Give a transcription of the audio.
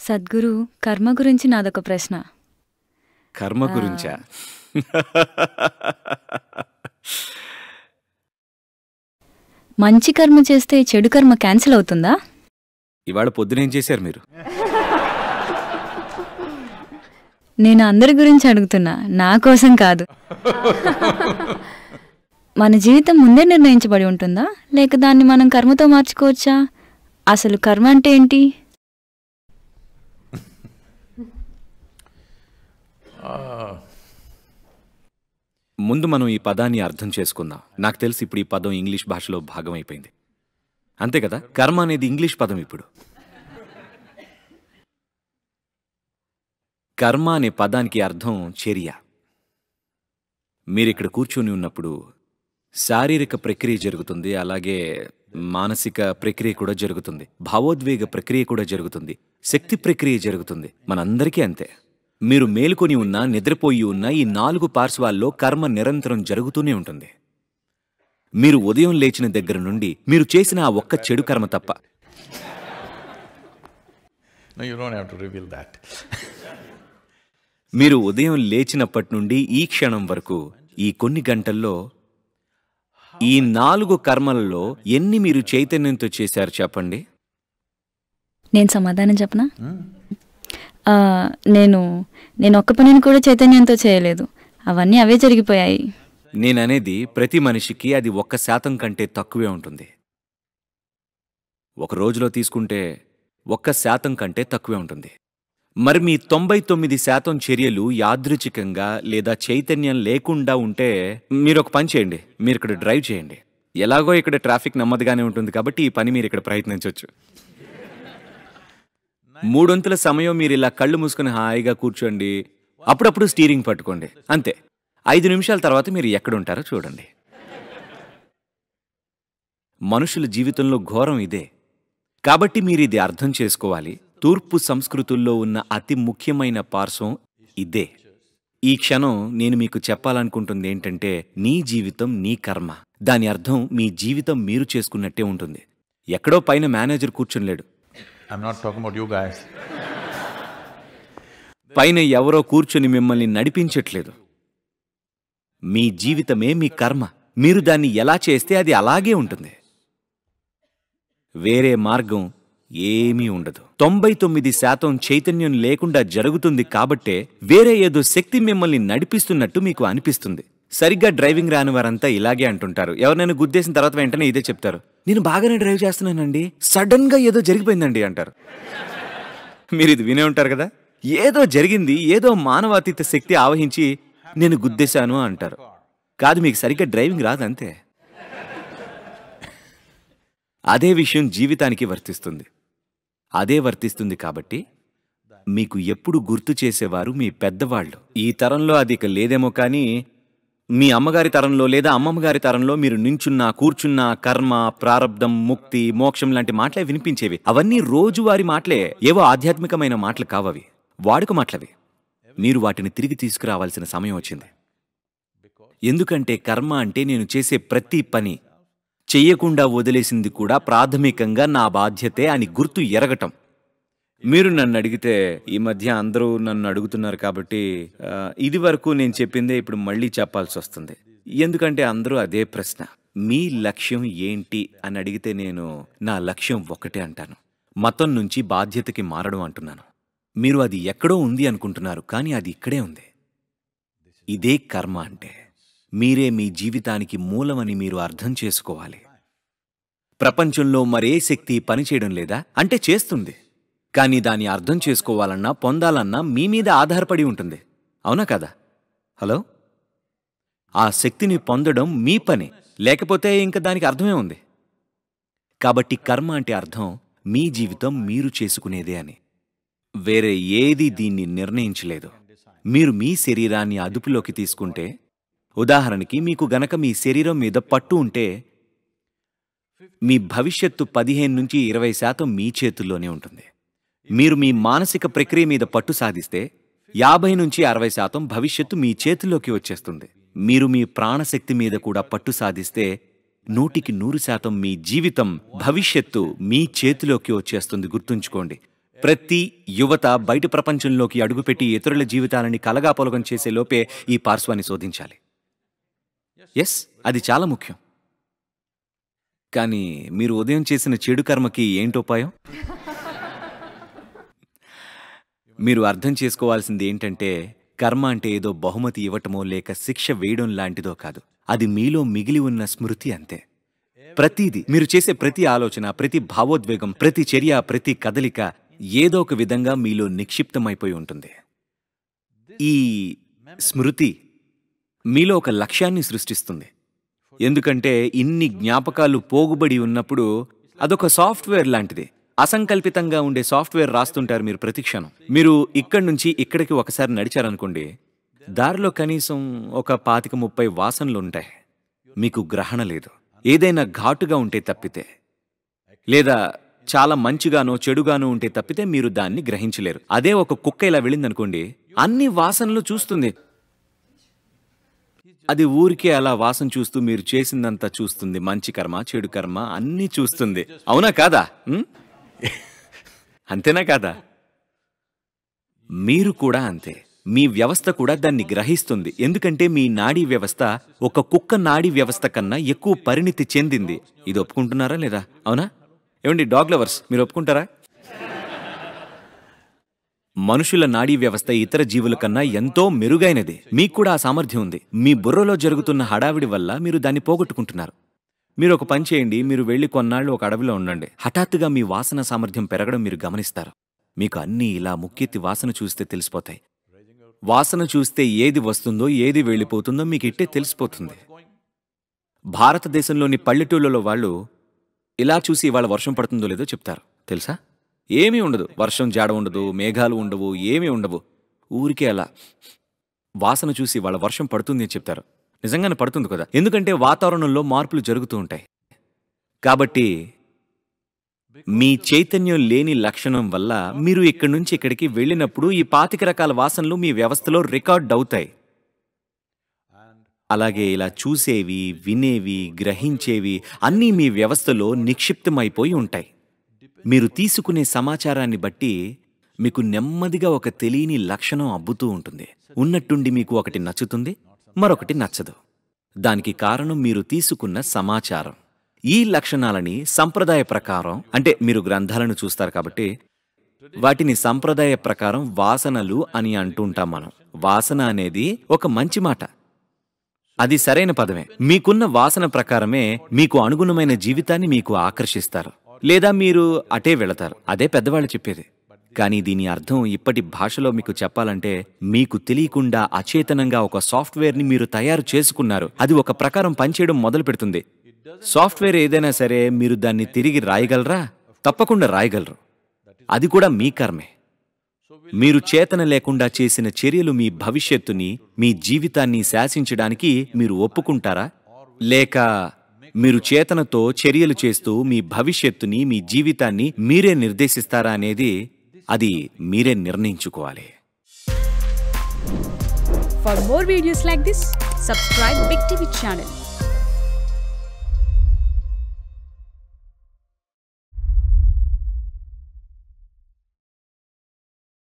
సద్గురు, కర్మ గురించి నాదొక ప్రశ్న. కర్మ గురించా? మంచి కర్మ చేస్తే చెడు కర్మ క్యాన్సిల్ అవుతుందా? ఇవాళ పొద్దునేం చేశారు మీరు? నేను అందరి గురించి అడుగుతున్నా, నా కోసం కాదు. మన జీవితం ముందే నిర్ణయించబడి ఉంటుందా, లేక దాన్ని మనం కర్మతో మార్చుకోవచ్చా? అసలు కర్మ అంటే ఏంటి? ముందు మనం ఈ పదాన్ని అర్థం చేసుకుందాం. నాకు తెలిసి ఇప్పుడు ఈ పదం ఇంగ్లీష్ భాషలో భాగం అయిపోయింది, అంతే కదా? కర్మ అనేది ఇంగ్లీష్ పదం. ఇప్పుడు కర్మ అనే పదానికి అర్థం చర్య. మీరిక్కడ కూర్చొని ఉన్నప్పుడు శారీరక ప్రక్రియ జరుగుతుంది, అలాగే మానసిక ప్రక్రియ కూడా జరుగుతుంది, భావోద్వేగ ప్రక్రియ కూడా జరుగుతుంది, శక్తి ప్రక్రియ జరుగుతుంది. మనందరికీ అంతే. మీరు మేలుకొని ఉన్నా, నిద్రపోయి ఉన్నా, ఈ 4 పార్శ్వాల్లో కర్మ నిరంతరం జరుగుతూనే ఉంటుంది. మీరు ఉదయం లేచిన దగ్గర నుండి మీరు చేసిన ఆ ఒక్క చెడు కర్మ తప్ప. మీరు ఉదయం లేచినప్పటి నుండి ఈ క్షణం వరకు ఈ కొన్ని గంటల్లో ఈ 4 కర్మలలో ఎన్ని మీరు చైతన్యంతో చేశారు చెప్పండి? నేను సమాధానం చెప్పనా? నేను ఒక్క పనిని కూడా చైతన్యంతో చేయలేదు. అవన్నీ అవే జరిగిపోయాయి. నేననేది ప్రతి మనిషికి అది 1% కంటే తక్కువే ఉంటుంది. ఒక రోజులో తీసుకుంటే 1% కంటే తక్కువే ఉంటుంది. మరి మీ 99% చర్యలు యాదృచ్ఛికంగా లేదా చైతన్యం లేకుండా ఉంటే మీరు ఒక పని చేయండి. మీరు ఇక్కడ డ్రైవ్ చేయండి. ఎలాగో ఇక్కడ ట్రాఫిక్ నెమ్మదిగానే ఉంటుంది కాబట్టి ఈ పని మీరు ఇక్కడ ప్రయత్నించవచ్చు. 3 సమయం మీరు ఇలా కళ్ళు మూసుకుని హాయిగా కూర్చోండి. అప్పుడప్పుడు స్టీరింగ్ పట్టుకోండి. అంతే. 5 నిమిషాల తర్వాత మీరు ఎక్కడుంటారో చూడండి. మనుషుల జీవితంలో ఘోరం ఇదే. కాబట్టి మీరు ఇది అర్థం చేసుకోవాలి. తూర్పు సంస్కృతుల్లో ఉన్న అతి ముఖ్యమైన పార్శ్వం ఇదే. ఈ క్షణం నేను మీకు చెప్పాలనుకుంటుంది ఏంటంటే, నీ జీవితం నీ కర్మ. దాని అర్థం మీ జీవితం మీరు చేసుకున్నట్టే ఉంటుంది. ఎక్కడో పైన మేనేజర్ కూర్చునిలేడు. పైన ఎవరో కూర్చుని మిమ్మల్ని నడిపించట్లేదు. మీ జీవితమే మీ కర్మ. మీరు దాన్ని ఎలా చేస్తే అది అలాగే ఉంటుంది. వేరే మార్గం ఏమీ ఉండదు. 99% చైతన్యం లేకుండా జరుగుతుంది కాబట్టే వేరే ఏదో శక్తి మిమ్మల్ని నడిపిస్తున్నట్టు మీకు అనిపిస్తుంది. సరిగ్గా డ్రైవింగ్ రాని వారంతా ఇలాగే అంటుంటారు. ఎవరినైనా గుద్దేసిన తర్వాత వెంటనే ఇదే చెప్తారు, నేను బాగానే డ్రైవ్ చేస్తున్నానండి, సడన్ గా ఏదో జరిగిపోయిందండి అంటారు. మీరు ఇది వినే ఉంటారు కదా. ఏదో జరిగింది, ఏదో మానవాతీత శక్తి ఆవహించి నేను గుద్దేశాను అంటారు. కాదు, మీకు సరిగ్గా డ్రైవింగ్ రాదంతే. అదే విషయం జీవితానికి వర్తిస్తుంది. అదే వర్తిస్తుంది కాబట్టి మీకు ఎప్పుడు గుర్తు చేసేవారు మీ పెద్దవాళ్ళు. ఈ తరంలో అది ఇక లేదేమో కానీ మీ అమ్మగారి తరంలో లేదా అమ్మమ్మగారి తరంలో మీరు నించున్నా, కూర్చున్నా కర్మ, ప్రారబ్ధం, ముక్తి, మోక్షం లాంటి మాటలే వినిపించేవి. అవన్నీ రోజువారి మాటలే. ఏవో ఆధ్యాత్మికమైన మాటలు కావవి, వాడుక మాటలవి. మీరు వాటిని తిరిగి తీసుకురావాల్సిన సమయం వచ్చింది. ఎందుకంటే కర్మ అంటే నేను చేసే ప్రతి పని, చెయ్యకుండా వదిలేసింది కూడా ప్రాథమికంగా నా బాధ్యతే అని గుర్తు ఎరగటం. మీరు నన్ను అడిగితే, ఈ మధ్య అందరూ నన్ను అడుగుతున్నారు కాబట్టి ఇది వరకు నేను చెప్పిందే ఇప్పుడు మళ్ళీ చెప్పాల్సి వస్తుంది. ఎందుకంటే అందరూ అదే ప్రశ్న, మీ లక్ష్యం ఏంటి అని అడిగితే నేను నా లక్ష్యం ఒకటే అంటాను, మతం నుంచి బాధ్యతకి మారడం అంటున్నాను. మీరు అది ఎక్కడో ఉంది అనుకుంటున్నారు, కానీ అది ఇక్కడే ఉంది. ఇదే కర్మ అంటే. మీరే మీ జీవితానికి మూలమని మీరు అర్థం చేసుకోవాలి. ప్రపంచంలో మరే శక్తి పనిచేయడం లేదా అంటే చేస్తుంది, కానీ దాన్ని అర్థం చేసుకోవాలన్నా పొందాలన్నా మీ మీద ఆధారపడి ఉంటుంది. అవునా కదా? హలో, ఆ శక్తిని పొందడం మీ పని, లేకపోతే ఇంక దానికి అర్థమే ఉంది. కాబట్టి కర్మ అంటే అర్థం మీ జీవితం మీరు చేసుకునేదే అని. వేరే ఏది దీన్ని నిర్ణయించలేదు. మీరు మీ శరీరాన్ని అదుపులోకి తీసుకుంటే, ఉదాహరణకి మీకు గనక మీ శరీరం మీద పట్టు ఉంటే, మీ భవిష్యత్తు 15 నుంచి 20% మీ చేతుల్లోనే ఉంటుంది. మీరు మీ మానసిక ప్రక్రియ మీద పట్టు సాధిస్తే 50 నుంచి 60% భవిష్యత్తు మీ చేతుల్లోకి వచ్చేస్తుంది. మీరు మీ ప్రాణశక్తి మీద కూడా పట్టు సాధిస్తే 100% మీ జీవితం, భవిష్యత్తు మీ చేతిలోకి వచ్చేస్తుంది. గుర్తుంచుకోండి, ప్రతి యువత బయట ప్రపంచంలోకి అడుగుపెట్టి ఇతరుల జీవితాలని కలగాపొలగం చేసే లోపే ఈ పార్శ్వాన్ని శోధించాలి. ఎస్, అది చాలా ముఖ్యం. కానీ మీరు ఉదయం చేసిన చెడు కర్మకి ఏంటోపాయం? మీరు అర్థం చేసుకోవాల్సింది ఏంటంటే, కర్మ అంటే ఏదో బహుమతి ఇవ్వటమో లేక శిక్ష వేయడం లాంటిదో కాదు. అది మీలో మిగిలి ఉన్న స్మృతి అంతే. ప్రతిదీ, మీరు చేసే ప్రతి ఆలోచన, ప్రతి భావోద్వేగం, ప్రతి చర్య, ప్రతి కదలిక ఏదో ఒక విధంగా మీలో నిక్షిప్తమైపోయి ఉంటుంది. ఈ స్మృతి మీలో ఒక లక్ష్యాన్ని సృష్టిస్తుంది. ఎందుకంటే ఇన్ని జ్ఞాపకాలు పోగుబడి ఉన్నప్పుడు అదొక సాఫ్ట్వేర్ లాంటిది. అసంకల్పితంగా ఉండే సాఫ్ట్వేర్ రాస్తుంటారు మీరు ప్రతి క్షణం. మీరు ఇక్కడి నుంచి ఇక్కడికి ఒకసారి నడిచారనుకోండి, దారిలో కనీసం ఒక 25-30 వాసనలు ఉంటాయి. మీకు గ్రహణ లేదు. ఏదైనా ఘాటుగా ఉంటే తప్పితే, లేదా చాలా మంచిగానో చెడుగానో ఉంటే తప్పితే మీరు దాన్ని గ్రహించలేరు. అదే ఒక కుక్క ఇలా వెళ్ళిందనుకోండి, అన్ని వాసనలు చూస్తుంది. అది ఊరికే అలా వాసన చూస్తూ మీరు చేసిందంతా చూస్తుంది. మంచి కర్మ, చెడు కర్మ అన్నీ చూస్తుంది. అవునా కాదా? అంతేనా కాదా? మీరు కూడా అంతే. మీ వ్యవస్థ కూడా దాన్ని గ్రహిస్తుంది. ఎందుకంటే మీ నాడీ వ్యవస్థ ఒక కుక్క నాడీ వ్యవస్థ కన్నా ఎక్కువ పరిణితి చెందింది. ఇది ఒప్పుకుంటున్నారా లేదా? అవునా? ఏమండి డాగ్ లవర్స్, మీరు ఒప్పుకుంటారా? మనుషుల నాడీ వ్యవస్థ ఇతర జీవుల కన్నా ఎంతో మెరుగైనది. మీకు కూడా ఆ సామర్థ్యం ఉంది. మీ బుర్రలో జరుగుతున్న హడావిడి వల్ల మీరు దాన్ని పోగొట్టుకుంటున్నారు. మీరు ఒక పని చేయండి, మీరు వెళ్ళి కొన్నాళ్ళు ఒక అడవిలో ఉండండి. హఠాత్తుగా మీ వాసన సామర్థ్యం పెరగడం మీరు గమనిస్తారు. మీకు అన్నీ ఇలా ముక్కెత్తి వాసన చూస్తే తెలిసిపోతాయి. వాసన చూస్తే ఏది వస్తుందో ఏది వెళ్ళిపోతుందో మీకు ఇట్టే తెలిసిపోతుంది. భారతదేశంలోని పల్లెటూళ్ళలో వాళ్ళు ఇలా చూసి ఇవాళ వర్షం పడుతుందో లేదో చెప్తారు. తెలుసా? ఏమీ ఉండదు. వర్షం జాడ ఉండదు, మేఘాలు ఉండవు, ఏమీ ఉండవు. ఊరికే అలా వాసన చూసి ఇవాళ వర్షం పడుతుంది అని చెప్తారు. నిజంగానే పడుతుంది కదా, ఎందుకంటే వాతావరణంలో మార్పులు జరుగుతూ ఉంటాయి. కాబట్టి మీ చైతన్యం లేని లక్షణం వల్ల మీరు ఇక్కడి నుంచి ఇక్కడికి వెళ్ళినప్పుడు ఈ 25 రకాల వాసనలు మీ వ్యవస్థలో రికార్డ్ అవుతాయి. అలాగే ఇలా చూసేవి, వినేవి, గ్రహించేవి అన్నీ మీ వ్యవస్థలో నిక్షిప్తమైపోయి ఉంటాయి. మీరు తీసుకునే సమాచారాన్ని బట్టి మీకు నెమ్మదిగా ఒక తెలియని లక్షణం అబ్బుతూ ఉంటుంది. ఉన్నట్టుండి మీకు ఒకటి నచ్చుతుంది, మరొకటి నచ్చదు. దానికి కారణం మీరు తీసుకున్న సమాచారం. ఈ లక్షణాలని సంప్రదాయ ప్రకారం, అంటే మీరు గ్రంథాలను చూస్తారు కాబట్టి వాటిని సంప్రదాయ ప్రకారం వాసనలు అని అంటుంటాం మనం. వాసన అనేది ఒక మంచి మాట, అది సరైన పదమే. మీకున్న వాసన ప్రకారమే మీకు అనుగుణమైన జీవితాన్ని మీకు ఆకర్షిస్తారు, లేదా మీరు అటే వెళతారు. అదే పెద్దవాళ్ళు చెప్పేది. కానీ దీని అర్థం ఇప్పటి భాషలో మీకు చెప్పాలంటే, మీకు తెలియకుండా అచేతనంగా ఒక సాఫ్ట్వేర్ని మీరు తయారు చేసుకున్నారు. అది ఒక ప్రకారం పనిచేయడం మొదలు పెడుతుంది. సాఫ్ట్వేర్ ఏదైనా సరే మీరు దాన్ని తిరిగి రాయగలరా? తప్పకుండా రాయగలరు. అది కూడా మీ కర్మే. మీరు చేతన లేకుండా చేసిన చర్యలు మీ భవిష్యత్తుని, మీ జీవితాన్ని శాసించడానికి మీరు ఒప్పుకుంటారా? లేక మీరు చేతనతో చర్యలు చేస్తూ మీ భవిష్యత్తుని, మీ జీవితాన్ని మీరే నిర్దేశిస్తారా అనేది అది మీరే నిర్ణయించుకోవాలి. For more videos like this, subscribe Big TV channel.